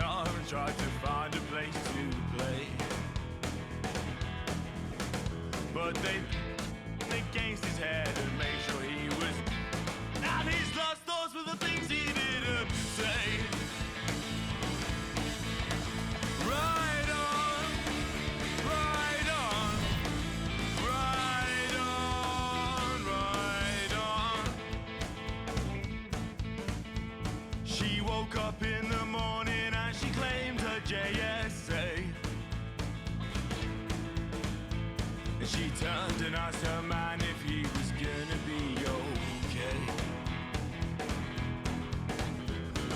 guitar and tried to find a place to play. But they against his head and made sure he was. And his last thoughts were the things he didn't say. Ride on, ride on, ride on, ride on. She woke up in the morning and she claimed her JSA. And she turned and asked her man if he was gonna be okay.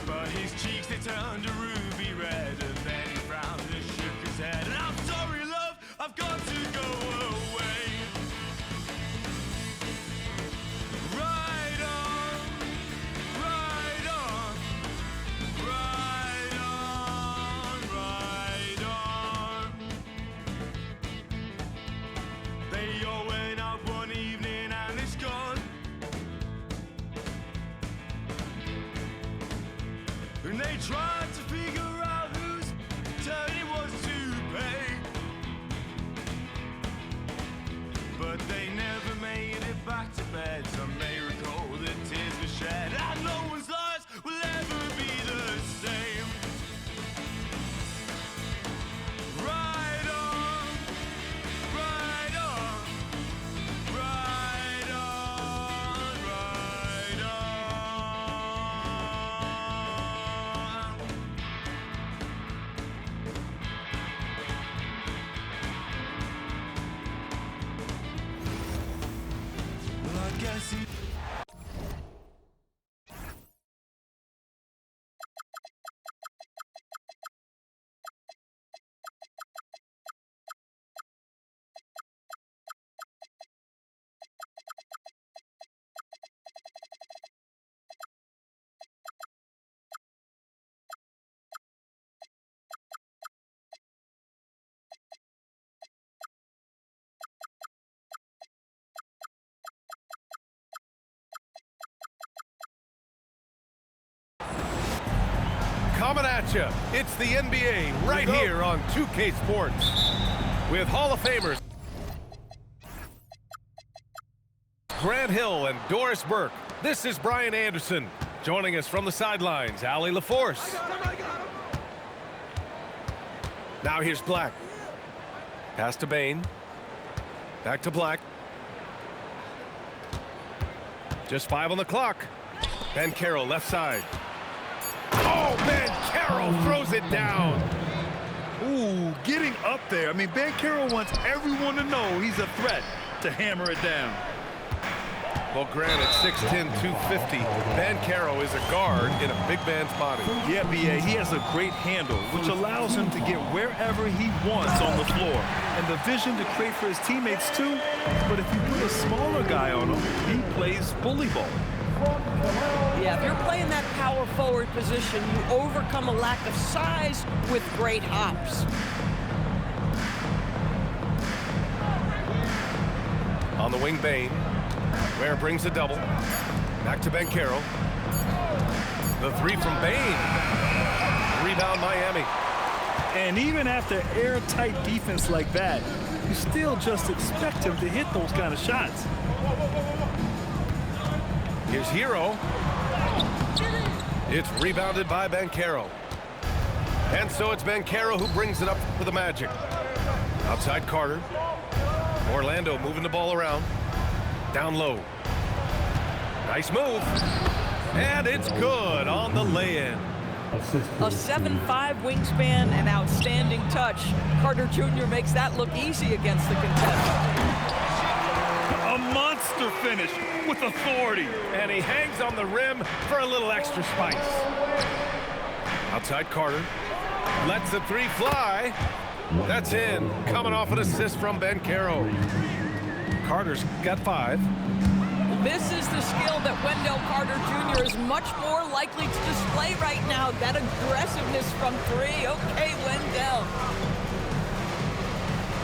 But his cheeks, they turned a ruby red, and then he frowned and shook his head. And I'm sorry, love, I've got to go away. Ride on, ride on, ride on, ride on. They all went out one evening and it's gone. And they tried to figure out whose turn it was to pay. But they never made it back to bed. Some may recall that tears were shed, and no one's lives will ever be the same. Ride on, ride on, ride on, ride on. Well, I guess he. Coming at you, it's the NBA right here on 2K Sports with Hall of Famers Grant Hill and Doris Burke. This is Brian Anderson. Joining us from the sidelines, Allie LaForce. Now here's Black. Pass to Bain. Back to Black. Just 5 on the clock. Banchero left side. Oh, Banchero throws it down. Ooh, getting up there. I mean, Banchero wants everyone to know he's a threat to hammer it down. Well, granted, 6'10", 250. Banchero is a guard in a big man's body. Yeah, B.A., he has a great handle, which allows him to get wherever he wants on the floor. And the vision to create for his teammates, too. But if you put a smaller guy on him, he plays bully ball. Yeah, if you're playing that power forward position, you overcome a lack of size with great hops. On the wing, Bain. Ware brings a double. Back to Banchero. The three from Bain. Rebound, Miami. And even after airtight defense like that, you still just expect him to hit those kind of shots. Here's Hero. It's rebounded by Banchero. And so it's Banchero who brings it up for the Magic. Outside Carter. Orlando moving the ball around. Down low. Nice move. And it's good on the lay-in. A 7'5" wingspan and outstanding touch. Carter Jr. makes that look easy against the contestant. A monster finish with authority. And he hangs on the rim for a little extra spice. Outside Carter. Lets the three fly. That's in. Coming off an assist from Banchero. Carter's got 5. This is the skill that Wendell Carter Jr. is much more likely to display right now. That aggressiveness from 3. Okay, Wendell.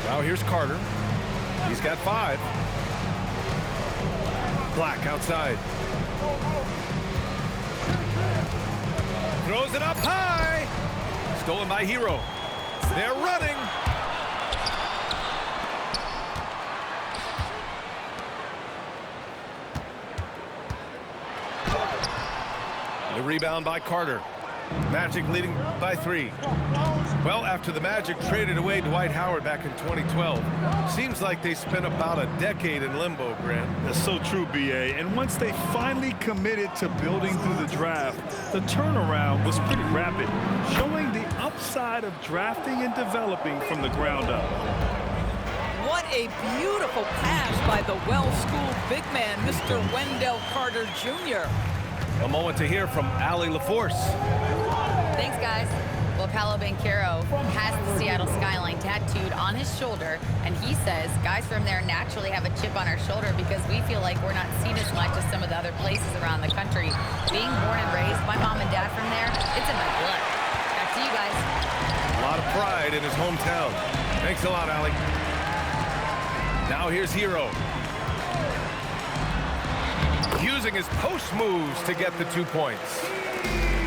Now here's Carter. He's got 5. Black outside. Throws it up high. Stolen by Hero. They're running. The rebound by Carter. Magic leading by 3. Well, after the Magic traded away Dwight Howard back in 2012, seems like they spent about a decade in limbo, Grant. That's so true, B.A. And once they finally committed to building through the draft, the turnaround was pretty rapid, showing the upside of drafting and developing from the ground up. What a beautiful pass by the well-schooled big man, Mr. Wendell Carter Jr. A moment to hear from Allie LaForce. Thanks, guys. Well, Paolo Banchero has the Seattle skyline tattooed on his shoulder, and he says guys from there naturally have a chip on our shoulder because we feel like we're not seen as much as some of the other places around the country. Being born and raised, my mom and dad from there, it's in my blood. Back to you guys. A lot of pride in his hometown. Thanks a lot, Allie. Now here's Hero. Using his post moves to get the 2 points.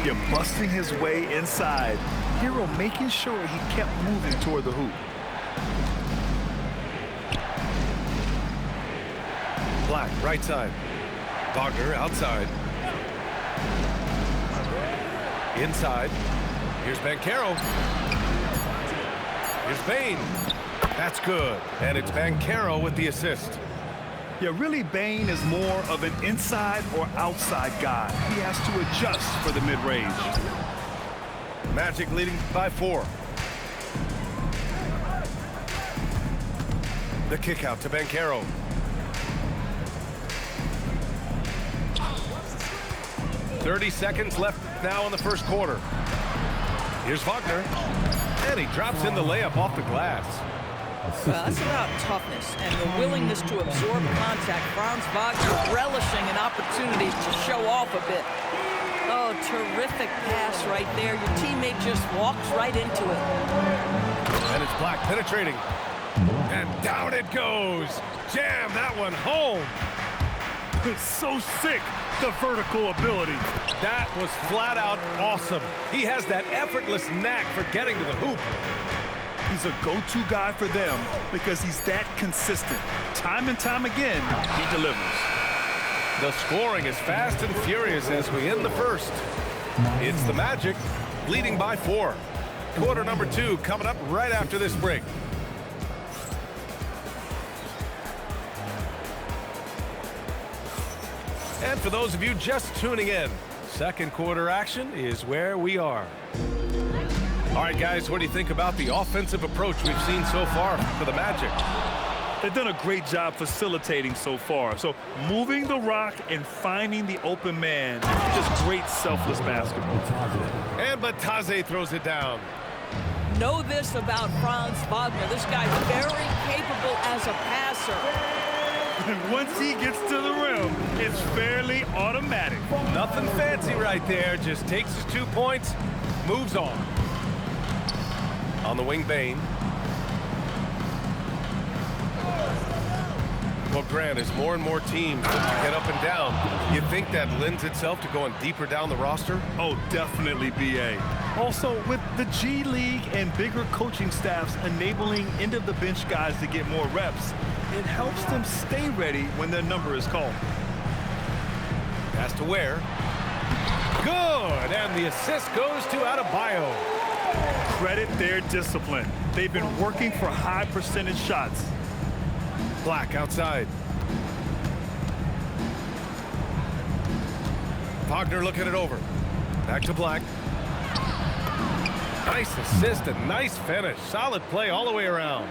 You're busting his way inside. Hero making sure he kept moving toward the hoop. Black, right side. Wagner, outside. Inside. Here's Banchero. Here's Bane. That's good. And it's Banchero with the assist. Yeah, really, Bane is more of an inside or outside guy. He has to adjust for the mid-range. Magic leading by 4. The kick out to Banchero. .30 seconds left now in the first quarter. Here's Wagner. And he drops in the layup off the glass. Well, that's about toughness and the willingness to absorb contact. Franz Wagner relishing an opportunity to show off a bit. Oh, terrific pass right there. Your teammate just walks right into it. And it's Black penetrating. And down it goes. Jam that one home. It's so sick, the vertical ability. That was flat out awesome. He has that effortless knack for getting to the hoop. He's a go-to guy for them because he's that consistent. Time and time again, he delivers. The scoring is fast and furious as we end the first. It's the Magic leading by 4. Quarter number 2 coming up right after this break. And for those of you just tuning in, second quarter action is where we are. All right, guys, what do you think about the offensive approach we've seen so far for the Magic? They've done a great job facilitating so far. So moving the rock and finding the open man, just great selfless basketball. And Bataze throws it down. Know this about Franz Wagner. This guy's very capable as a passer. And once he gets to the rim, it's fairly automatic. Nothing fancy right there. Just takes his 2 points, moves on. On the wing, Bane. Well, Grant, as more and more teams look to get up and down, you think that lends itself to going deeper down the roster? Oh, definitely, B.A. Also, with the G League and bigger coaching staffs enabling end-of-the-bench guys to get more reps, it helps them stay ready when their number is called. Pass to Ware. Good, and the assist goes to Adebayo. Credit their discipline. They've been working for high percentage shots. Black outside. Wagner looking it over. Back to Black. Nice assist and nice finish. Solid play all the way around.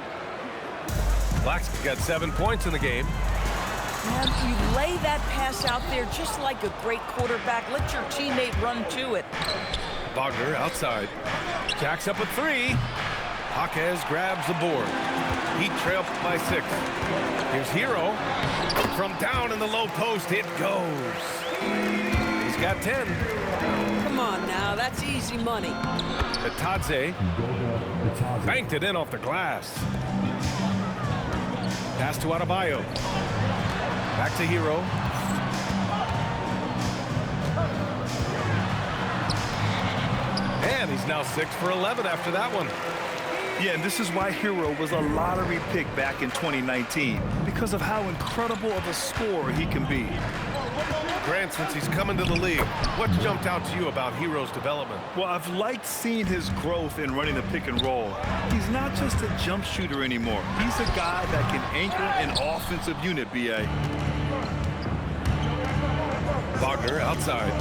Black's got 7 points in the game. And you lay that pass out there just like a great quarterback. Let your teammate run to it. Wagner outside. Jacks up a 3. Jaquez grabs the board. Heat trail by 6. Here's Hero. From down in the low post, it goes. He's got 10. Come on now, that's easy money. Bataze banked it in off the glass. Pass to Adebayo. Back to Hero. And he's now 6 for 11 after that one. Yeah, and this is why Hero was a lottery pick back in 2019, because of how incredible of a scorer he can be. Grant, since he's come into the league, what's jumped out to you about Hero's development? Well, I've liked seeing his growth in running the pick and roll. He's not just a jump shooter anymore. He's a guy that can anchor an offensive unit, B.A. Wagner outside.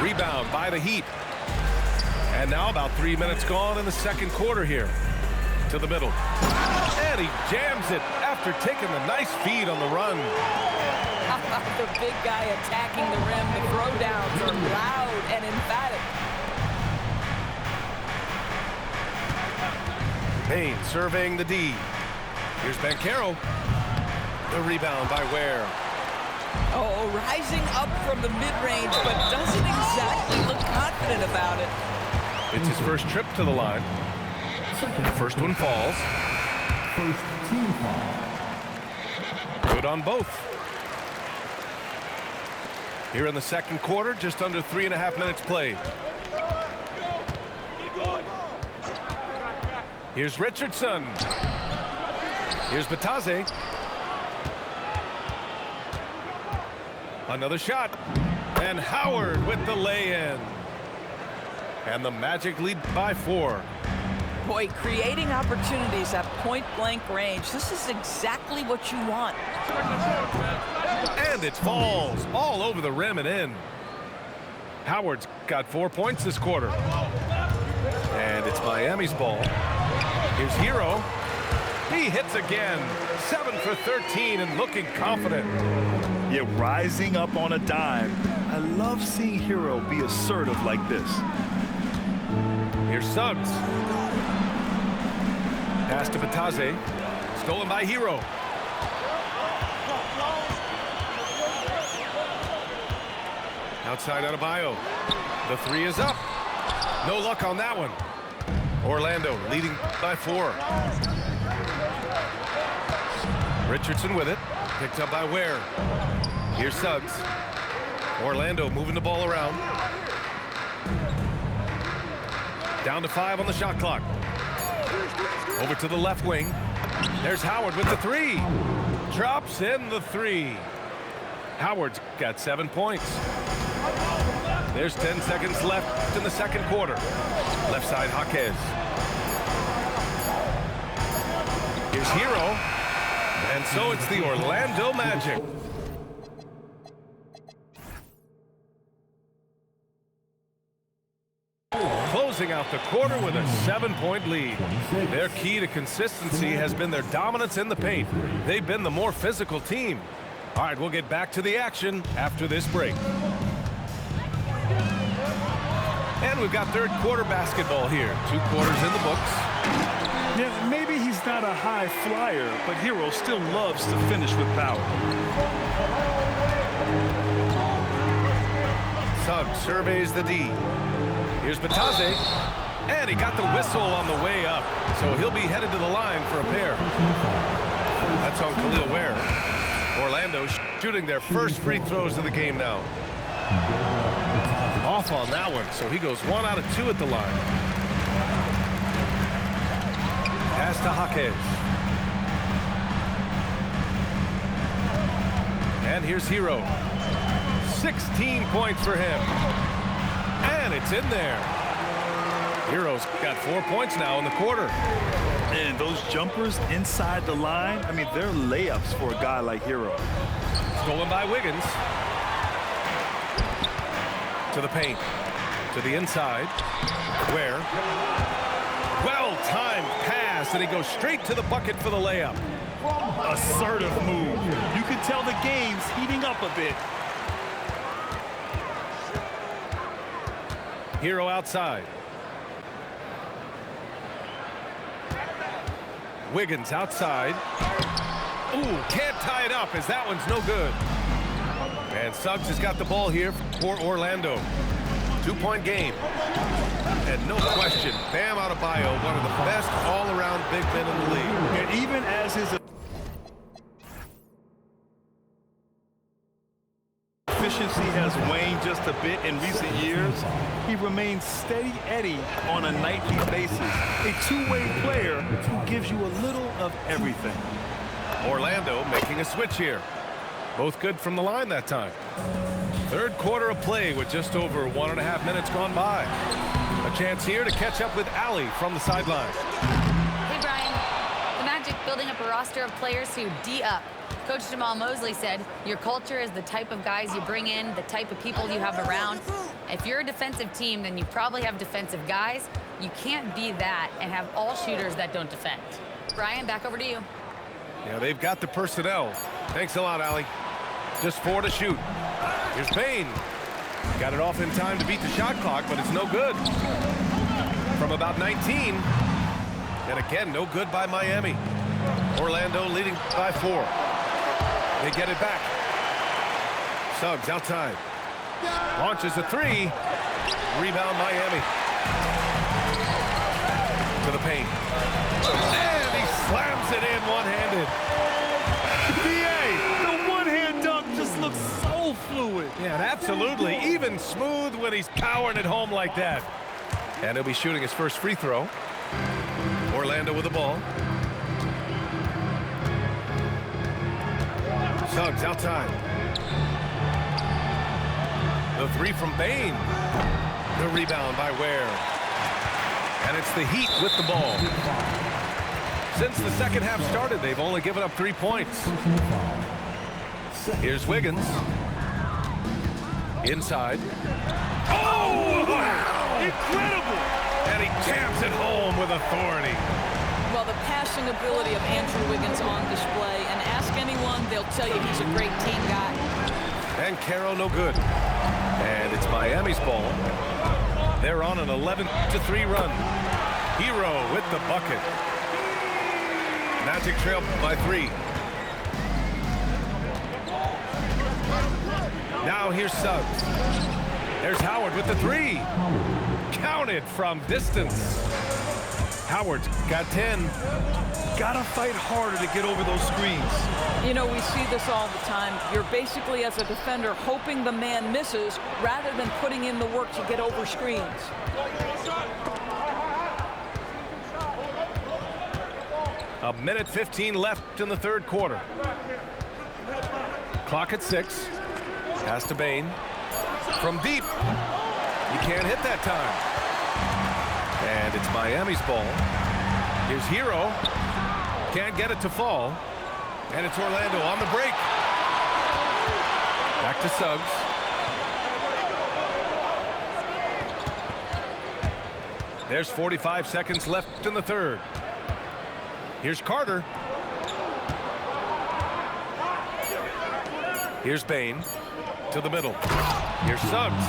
Rebound by the Heat. And now about 3 minutes gone in the second quarter here. To the middle. And he jams it after taking the nice feed on the run. How about the big guy attacking the rim? The throwdowns are loud and emphatic. Payne surveying the D. Here's Banchero. The rebound by Ware. Oh, rising up from the mid-range, but doesn't exactly look confident about it. It's his first trip to the line. The first one falls. First team foul. Good on both. Here in the second quarter, just under 3.5 minutes played. Here's Richardson. Here's Batase. Another shot. And Howard with the lay-in. And the Magic lead by 4. Boy, creating opportunities at point-blank range. This is exactly what you want. And it falls all over the rim and in. Howard's got 4 points this quarter. And it's Miami's ball. Here's Hero. He hits again. 7 for 13 and looking confident. Yeah, rising up on a dime. I love seeing Hero be assertive like this. Here's Suggs. Pass to Batase. Stolen by Hero. Outside Adebayo. The 3 is up. No luck on that one. Orlando leading by 4. Richardson with it. Picked up by Ware. Here's Suggs. Orlando moving the ball around. Down to 5 on the shot clock. Over to the left wing. There's Howard with the 3. Drops in the 3. Howard's got 7 points. There's 10 seconds left in the second quarter. Left side, Jaquez. Here's Hero. And so it's the Orlando Magic. Closing out the quarter with a 7-point lead. Their key to consistency has been their dominance in the paint. They've been the more physical team. All right, we'll get back to the action after this break. And we've got third quarter basketball here. 2 quarters in the books. Yeah, maybe he's not a high flyer, but Hero still loves to finish with power. Suggs surveys the D. Here's Batase. And he got the whistle on the way up. So he'll be headed to the line for a pair. That's on Khalil Ware. Orlando shooting their first free throws of the game now. Off on that one, so he goes 1 out of 2 at the line. Pass to Jaquez. And here's Hero. 16 points for him. And it's in there. Hero's got 4 points now in the quarter. And those jumpers inside the line, I mean, they're layups for a guy like Hero. Stolen by Wiggins. To the paint. To the inside. Where? Well-timed pass, and he goes straight to the bucket for the layup. Assertive move. You can tell the game's heating up a bit. Hero outside. Wiggins outside. Ooh, can't tie it up as that one's no good. And Suggs has got the ball here for Orlando. 2-point game. And no question, Bam Adebayo, one of the best all-around big men in the league. And even as his efficiency has waned just a bit in recent years, he remains steady Eddie on a nightly basis. A two-way player who gives you a little of everything. Orlando making a switch here. Both good from the line that time. Third quarter of play with just over 1.5 minutes gone by. A chance here to catch up with Allie from the sideline. Hey, Brian. The Magic building up a roster of players who D-up. Coach Jamal Mosley said, your culture is the type of guys you bring in, the type of people you have around. If you're a defensive team, then you probably have defensive guys. You can't be that and have all shooters that don't defend. Brian, back over to you. Yeah, they've got the personnel. Thanks a lot, Allie. Just 4 to shoot. Here's Payne. Got it off in time to beat the shot clock, but it's no good. From about 19. And again, no good by Miami. Orlando leading by 4. They get it back. Suggs outside. Launches a 3. Rebound Miami. To the paint. And he slams it in one-handed. The one-hand dunk just looks so fluid. Yeah, absolutely. Even smooth when he's powering it home like that. And he'll be shooting his first free throw. Orlando with the ball. Suggs outside. The 3 from Bane. The rebound by Ware. And it's the Heat with the ball. Since the second half started, they've only given up 3 points. Here's Wiggins. Inside. Oh, wow! Incredible! And he jams it home with authority. Well, the passing ability of Andrew Wiggins on display, and ask anyone, they'll tell you he's a great team guy. And Carroll no good. And it's Miami's ball. They're on an 11-3 run. Hero with the bucket. Magic trail by 3. Now here's Suggs. There's Howard with the 3. Counted from distance. Howard's got 10. Gotta fight harder to get over those screens. You know, we see this all the time. You're basically, as a defender, hoping the man misses rather than putting in the work to get over screens. A minute 15 left in the third quarter. Clock at 6. Pass to Bane. From deep. You can't hit that time. And it's Miami's ball. Here's Hero. Can't get it to fall. And it's Orlando on the break. Back to Suggs. There's 45 seconds left in the third. Here's Carter. Here's Bane to the middle. Here's Suggs.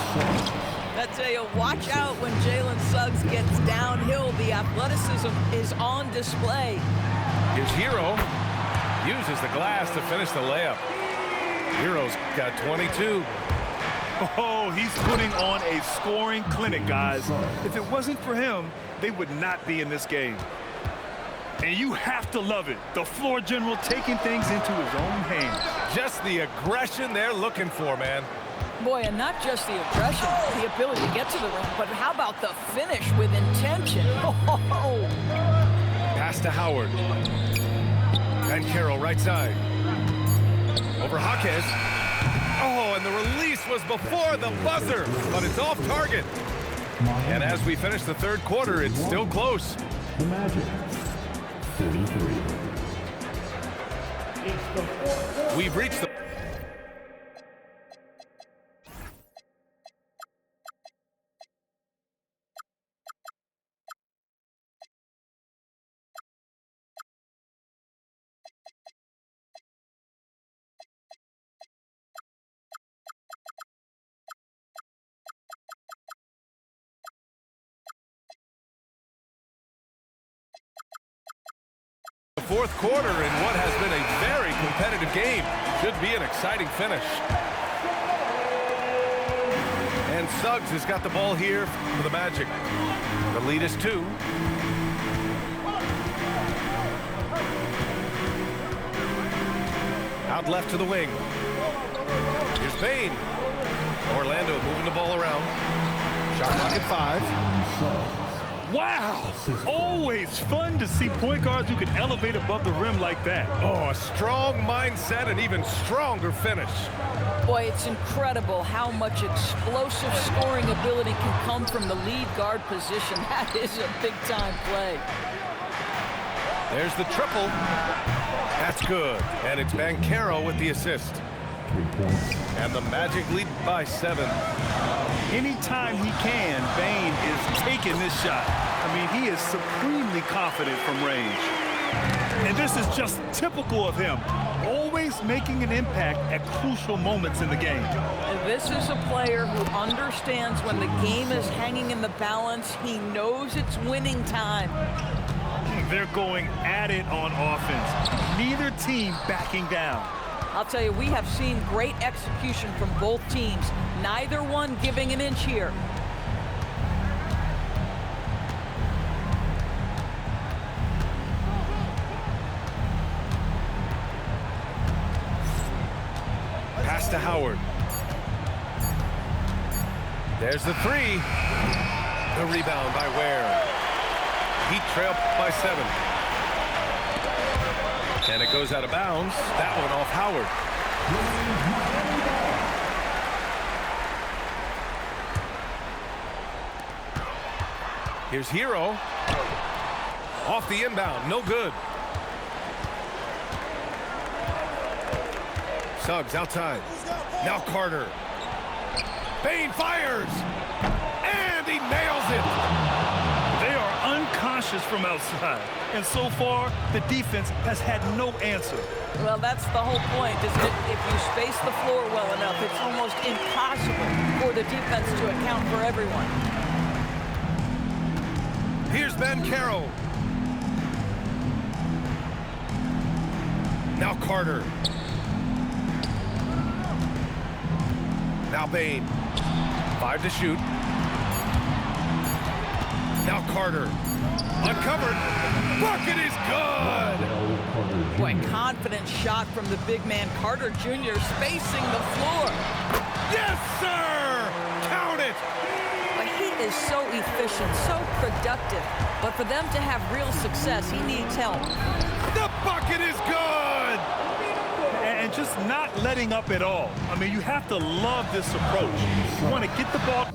I tell you, watch out when Jalen Suggs gets downhill. The athleticism is on display. Here's Hero. Uses the glass to finish the layup. Hero's got 22. Oh, he's putting on a scoring clinic, guys. If it wasn't for him, they would not be in this game. And you have to love it. The floor general taking things into his own hands. Just the aggression they're looking for, man. Boy, and not just the aggression, the ability to get to the rim, but how about the finish with intention? Oh. Pass to Howard. And Carroll right side. Over Jaquez. Oh, and the release was before the buzzer, but it's off target. And as we finish the third quarter, it's still close. The Magic, 33. We've reached the... fourth quarter in what has been a very competitive game. Should be an exciting finish. And Suggs has got the ball here for the Magic. The lead is 2. Out left to the wing. Here's Bane. Orlando moving the ball around. Shot clock at 5. Wow! Always fun to see point guards who can elevate above the rim like that. Oh, a strong mindset and even stronger finish. Boy, it's incredible how much explosive scoring ability can come from the lead guard position. That is a big-time play. There's the triple. That's good. And it's Banchero with the assist. 3 points. And the Magic lead by 7. Anytime he can, Bane is taking this shot. I mean, he is supremely confident from range. And this is just typical of him, always making an impact at crucial moments in the game. And this is a player who understands when the game is hanging in the balance. He knows it's winning time. They're going at it on offense. Neither team backing down. I'll tell you, we have seen great execution from both teams. Neither one giving an inch here. Pass to Howard. There's the 3. The rebound by Ware. Heat trail by 7. And it goes out of bounds. That one off Howard. Here's Hero. Off the inbound. No good. Suggs outside. Now Carter. Bane fires. And he nails it. They are unconscious from outside. And so far, the defense has had no answer. Well, that's the whole point, isn't it? If you space the floor well enough, it's almost impossible for the defense to account for everyone. Here's Banchero. Now Carter. Now Bane. 5 to shoot. Now Carter. Uncovered. Bucket is good. Boy, confident shot from the big man Carter Jr. spacing the floor. Yes, sir! Count it! But he is so efficient, so productive. But for them to have real success, he needs help. The bucket is good! And just not letting up at all. I mean, you have to love this approach. You want to get the ball.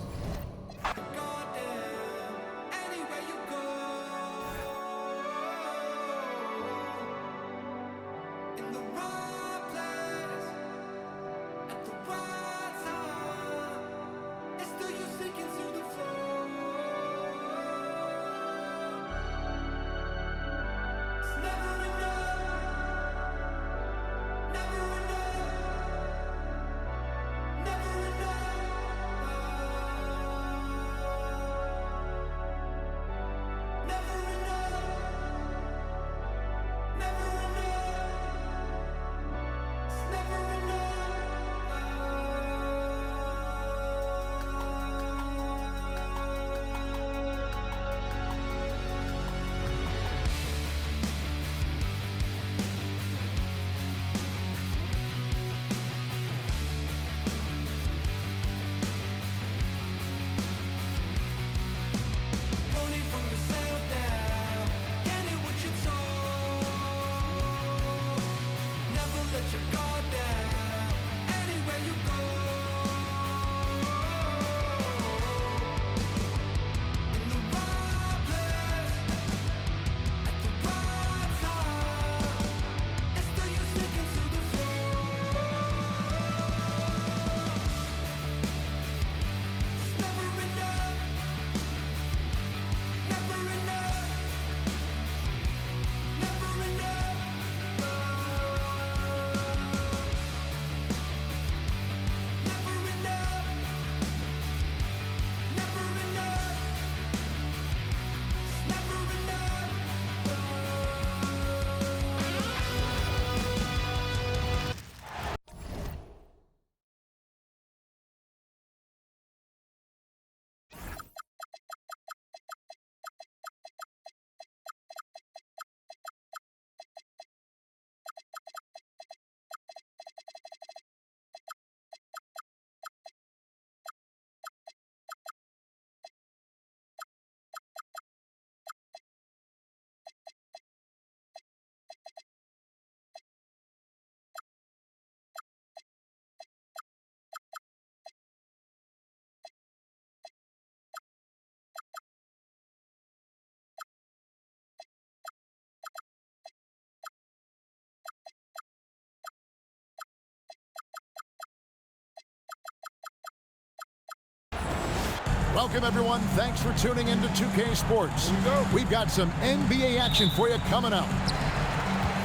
Welcome, everyone. Thanks for tuning into 2K Sports. We've got some NBA action for you coming up.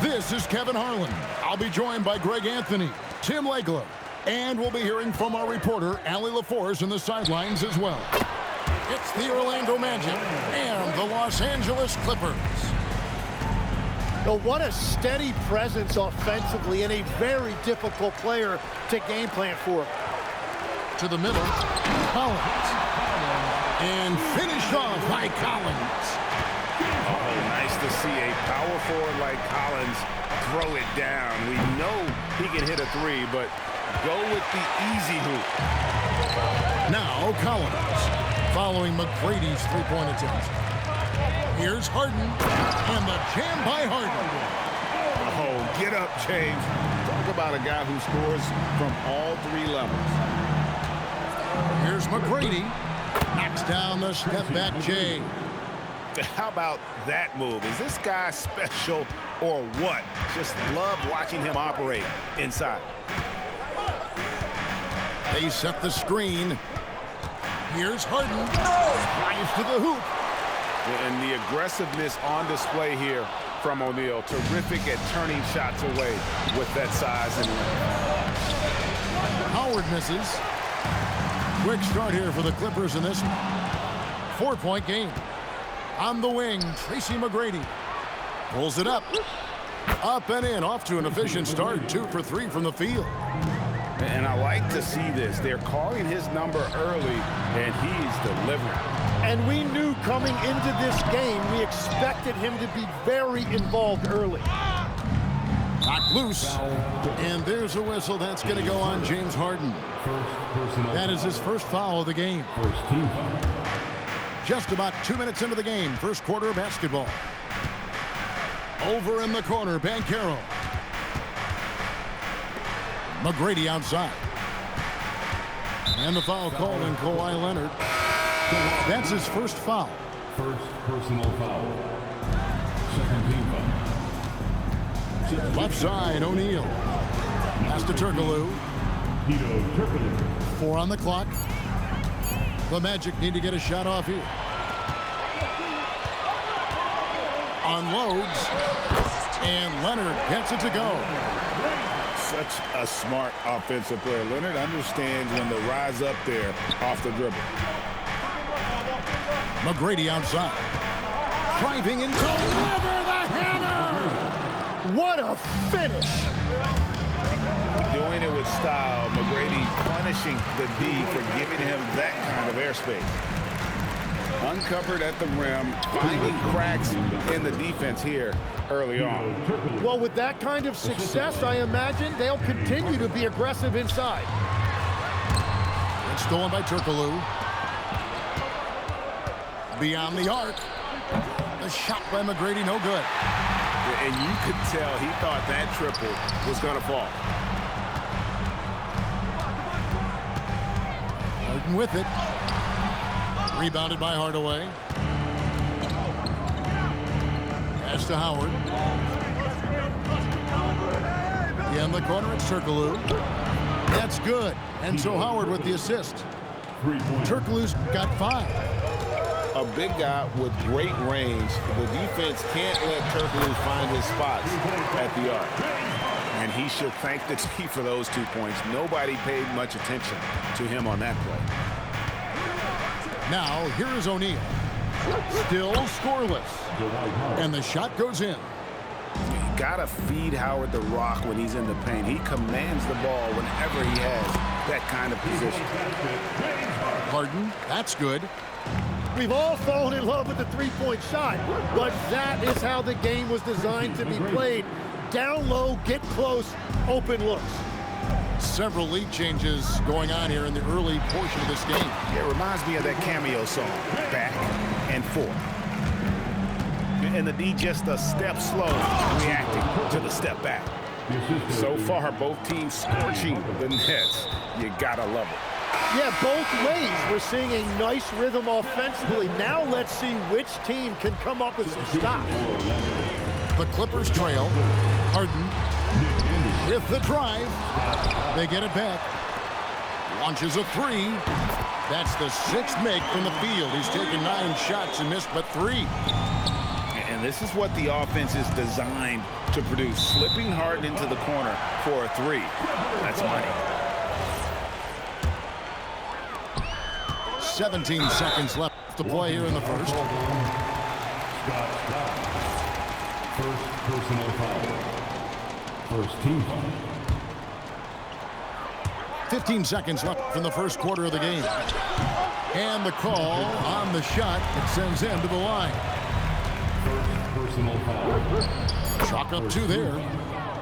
This is Kevin Harlan. I'll be joined by Greg Anthony, Tim Legler, and we'll be hearing from our reporter, Allie LaForce, in the sidelines as well. It's the Orlando Magic and the Los Angeles Clippers. Well, what a steady presence offensively and a very difficult player to game plan for. To the middle, Collins. And finished off by Collins. Oh, nice to see a power forward like Collins throw it down. We know he can hit a three, but go with the easy hoop. Now Collins, following McGrady's three-point attempt. Here's Harden, and the jam by Harden. Oh, get up, James. Talk about a guy who scores from all three levels. Here's McGrady. Knocks down the step-back J. How about that move? Is this guy special or what? Just love watching him operate inside. They set the screen. Here's Harden. Drives to the hoop. And the aggressiveness on display here from O'Neal. Terrific at turning shots away with that size and length. Howard misses. Quick start here for the Clippers in this 4-point game. On the wing, Tracy McGrady pulls it up. Up and in, off to an efficient start. 2 for 3 from the field. And I like to see this. They're calling his number early, and he's delivering. And we knew coming into this game, we expected him to be very involved early. Knocked loose. And there's a whistle. That's going to go on James Harden. That is his first foul of the game. Just about 2 minutes into the game. First quarter of basketball. Over in the corner, Banchero. McGrady outside. And the foul called on Kawhi Leonard. That's his first foul. First personal foul. Second team foul. Left side, O'Neal. Pass to Turkoglu. 4 on the clock. The Magic need to get a shot off here. Unloads. And Leonard gets it to go. Such a smart offensive player. Leonard understands when to rise up there off the dribble. McGrady outside. Driving and deliver the hammer! What a finish! Doing it with style. McGrady punishing the D for giving him that kind of airspace. Uncovered at the rim, finding cracks in the defense here early on. Well, with that kind of success, I imagine they'll continue to be aggressive inside. It's stolen by Turkoglu. Beyond the arc. The shot by McGrady, no good. And you could tell he thought that triple was going to fall. Harden with it. Rebounded by Hardaway. Pass to Howard. In the corner, it's Turkoglu. That's good. And so Howard with the assist. Turkoglu's got 5. A big guy with great range. The defense can't let Turkoglu find his spots at the arc. And he should thank the team for those 2 points. Nobody paid much attention to him on that play. Now, here is O'Neal. Still scoreless. And the shot goes in. You gotta feed Howard the rock when he's in the paint. He commands the ball whenever he has that kind of position. Harden, that's good. We've all fallen in love with the three-point shot, but that is how the game was designed to be played. Down low, get close, open looks. Several lead changes going on here in the early portion of this game. It reminds me of that cameo song, Back and Forth. And the D just a step slow, reacting to the step back. So far, both teams scorching the Nets. You gotta love it. Yeah, both ways. We're seeing a nice rhythm offensively. Now let's see which team can come up with some stops. The Clippers trail. Harden with the drive. They get it back. Launches a three. That's the 6th make from the field. He's taken 9 shots and missed but 3. And this is what the offense is designed to produce. Slipping Harden into the corner for a 3. That's money. 17 seconds left to play here in the first. First personal foul. First team foul. 15 seconds left from the first quarter of the game. And the call on the shot that sends him to the line. First personal foul. Chalk up 2 there.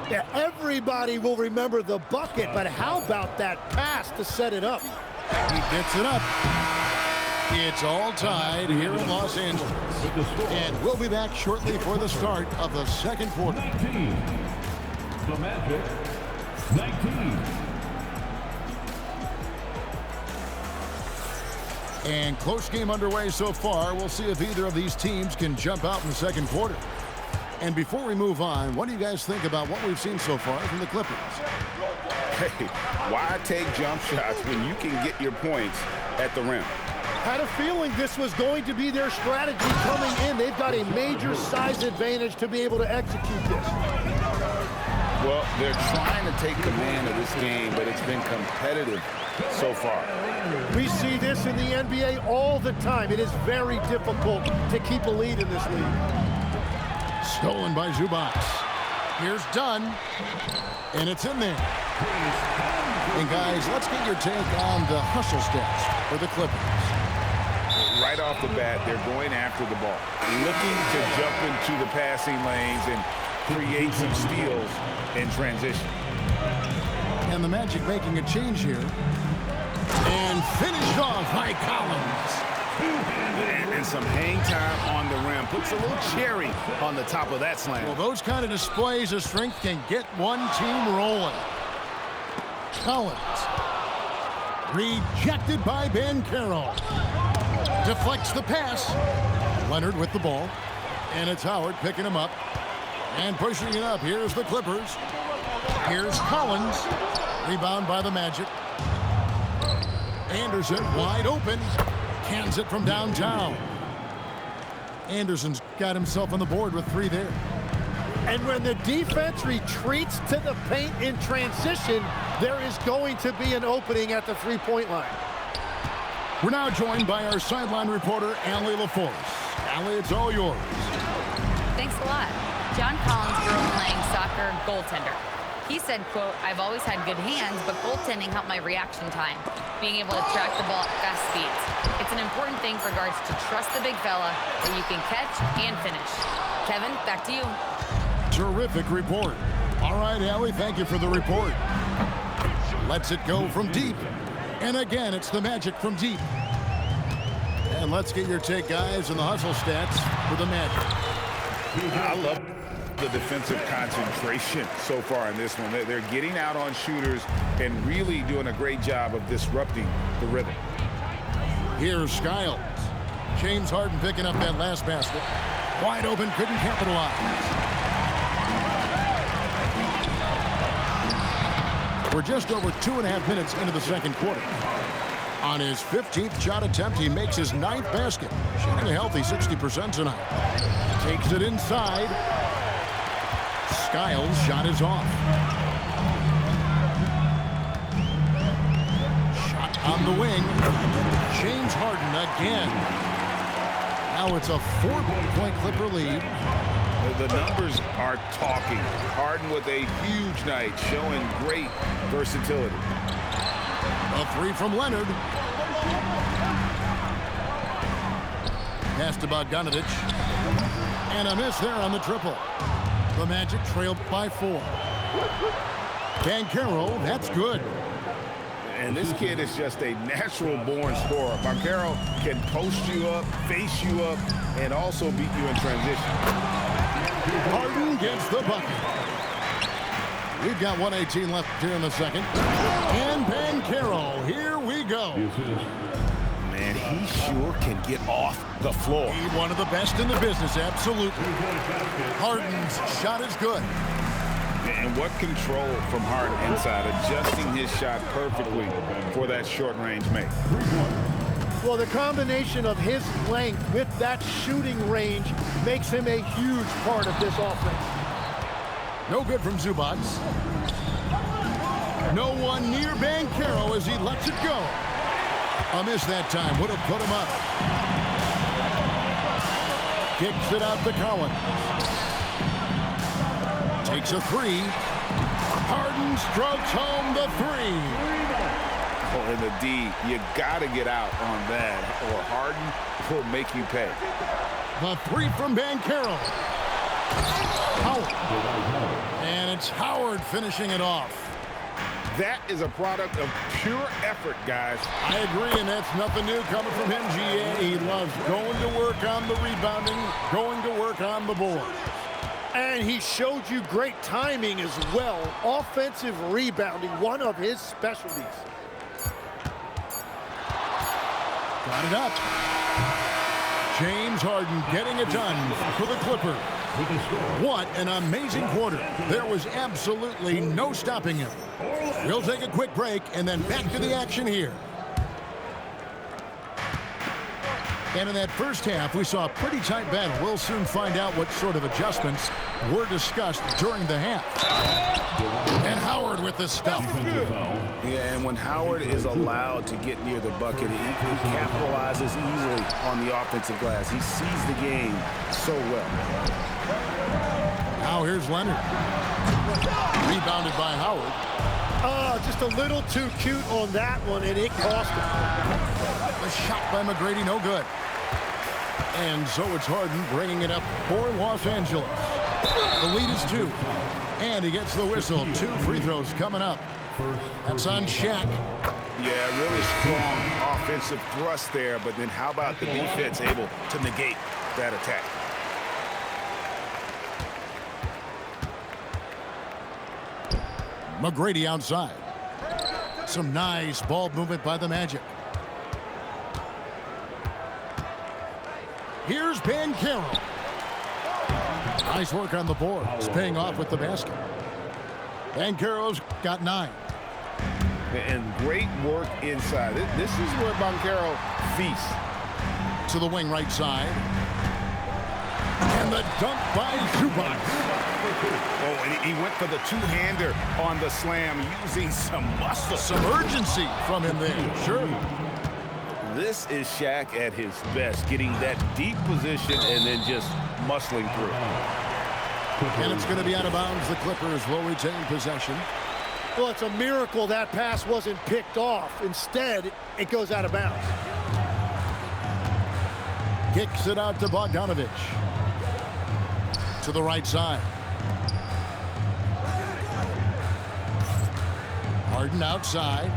Yeah, everybody will remember the bucket, but how about that pass to set it up? He gets it up. It's all tied here in Los Angeles. And we'll be back shortly for the start of the second quarter. 19. The Magic. 19. And close game underway so far. We'll see if either of these teams can jump out in the second quarter. And before we move on, what do you guys think about what we've seen so far from the Clippers? Hey, why take jump shots when you can get your points at the rim? Had a feeling this was going to be their strategy coming in. They've got a major size advantage to be able to execute this. Well, they're trying to take command of this game, but it's been competitive so far. We see this in the NBA all the time. It is very difficult to keep a lead in this league. Stolen by Zubac. Here's Dunn. And it's in there. And guys, let's get your take on the hustle stats for the Clippers. Right off the bat, they're going after the ball, looking to jump into the passing lanes and create some steals in transition. And the Magic making a change here. And finished off by Collins. And some hang time on the rim. Puts a little cherry on the top of that slam. Well, those kind of displays of strength can get one team rolling. Collins. Rejected by Banchero. Deflects the pass. Leonard with the ball. And it's Howard picking him up. And pushing it up. Here's the Clippers. Here's Collins. Rebound by the Magic. Anderson wide open. Cans it from downtown. Anderson's got himself on the board with 3 there. And when the defense retreats to the paint in transition, there is going to be an opening at the three-point line. We're now joined by our sideline reporter, Allie LaForce. Allie, it's all yours. Thanks a lot. John Collins grew up playing soccer goaltender. He said, quote, "I've always had good hands, but goaltending helped my reaction time, being able to track the ball at fast speeds. It's an important thing for guards to trust the big fella that you can catch and finish." Kevin, back to you. Terrific report. All right, Allie, thank you for the report. Lets it go from deep. And again, it's the Magic from deep. And let's get your take, guys, on the hustle stats for the Magic. I love the defensive concentration so far in this one. They're getting out on shooters and really doing a great job of disrupting the rhythm. Here's Skiles. James Harden picking up that last basket. Wide open, couldn't capitalize. We're just over 2.5 minutes into the second quarter. On his 15th shot attempt, he makes his 9th basket. Shooting a healthy 60% tonight. Takes it inside. Skiles' shot is off. Shot on the wing. James Harden again. Now it's a 4-point Clipper lead. The numbers are talking. Harden with a huge night, showing great versatility. A 3 from Leonard. Pass to Bogdanovich. And a miss there on the triple. The Magic trailed by 4. Banchero, that's good. And this kid is just a natural-born scorer. Banchero can post you up, face you up, and also beat you in transition. Harden gets the bucket. We've got 1:18 left here in the second. And Banchero, here we go. Man, he sure can get off the floor. He's one of the best in the business, absolutely. Harden's shot is good. And what control from Harden inside, adjusting his shot perfectly for that short-range make. Well, the combination of his length with that shooting range makes him a huge part of this offense. No good from Zubac. No one near Banchero as he lets it go. A miss that time. Would have put him up. Kicks it out to Cowan. Takes a three. Harden strokes home the three. Oh, in the D, you got to get out on that, or Harden will make you pay. The three from Banchero. Howard. And it's Howard finishing it off. That is a product of pure effort, guys. I agree, and that's nothing new coming from him, GA. He loves going to work on the rebounding, going to work on the board. And he showed you great timing as well. Offensive rebounding, one of his specialties. Got it up. James Harden getting it done for the Clippers. What an amazing quarter. There was absolutely no stopping him. We'll take a quick break and then back to the action here. And in that first half, we saw a pretty tight battle. We'll soon find out what sort of adjustments were discussed during the half. And Howard with the stuff. Yeah, and when Howard is allowed to get near the bucket, he capitalizes easily on the offensive glass. He sees the game so well. Now here's Leonard. Rebounded by Howard. Just a little too cute on that one, and it cost him. The shot by McGrady, no good. And so it's Harden bringing it up for Los Angeles. The lead is 2. And he gets the whistle. 2 free throws coming up. That's on Shaq. Yeah, really strong offensive thrust there, but then how about the defense able to negate that attack? McGrady outside. Some nice ball movement by the Magic. Here's Banchero. Nice work on the board. It's paying off with the basket. Banchero's got 9. And great work inside. This is where Banchero feasts. To the wing right side. And the dunk by Zubac. Oh, and he went for the two-hander on the slam, using some muscle. Some urgency from him there. Sure. This is Shaq at his best, getting that deep position and then just muscling through. And it's going to be out of bounds. The Clippers will retain possession. Well, it's a miracle that pass wasn't picked off. Instead, it goes out of bounds. Kicks it out to Bogdanovich. To the right side. Harden outside.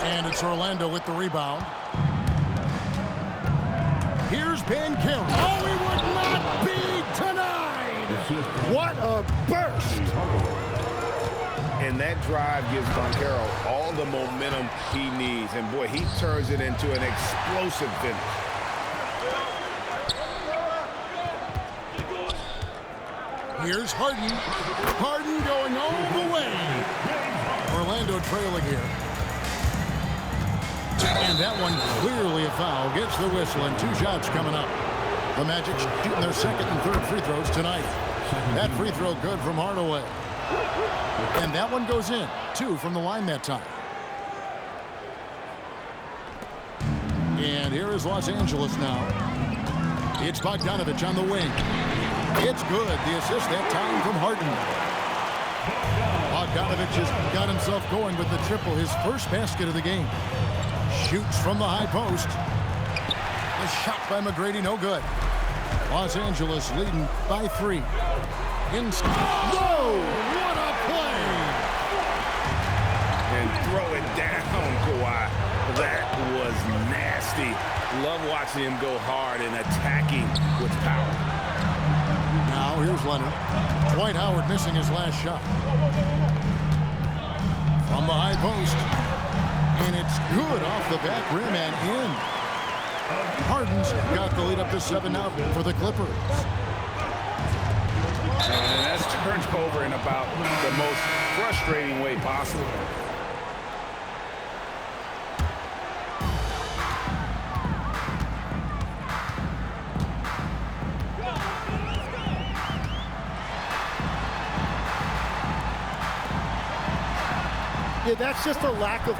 And it's Orlando with the rebound. Here's Banchero. Oh, he would not be denied! What a burst! And that drive gives Banchero all the momentum he needs. And boy, he turns it into an explosive finish. Here's Harden. Harden going all the way. Orlando trailing here. And that one clearly a foul. Gets the whistle and 2 shots coming up. The Magic shooting their second and third free throws tonight. That free throw good from Hardaway. And that one goes in. 2 from the line that time. And here is Los Angeles now. It's Bogdanovich on the wing. It's good. The assist that time from Harden. Bogdanovich has got himself going with the triple, his first basket of the game. Shoots from the high post. A shot by McGrady, no good. Los Angeles leading by 3. Whoa! What a play! And throw it down, Kawhi. That was nasty. Love watching him go hard and attacking with power. Now here's Leonard. Dwight Howard missing his last shot. From the high post. And it's good off the back rim and in. Harden's got the lead up to 7 now for the Clippers. And that's turned over in about the most frustrating way possible. Yeah, that's just a lack of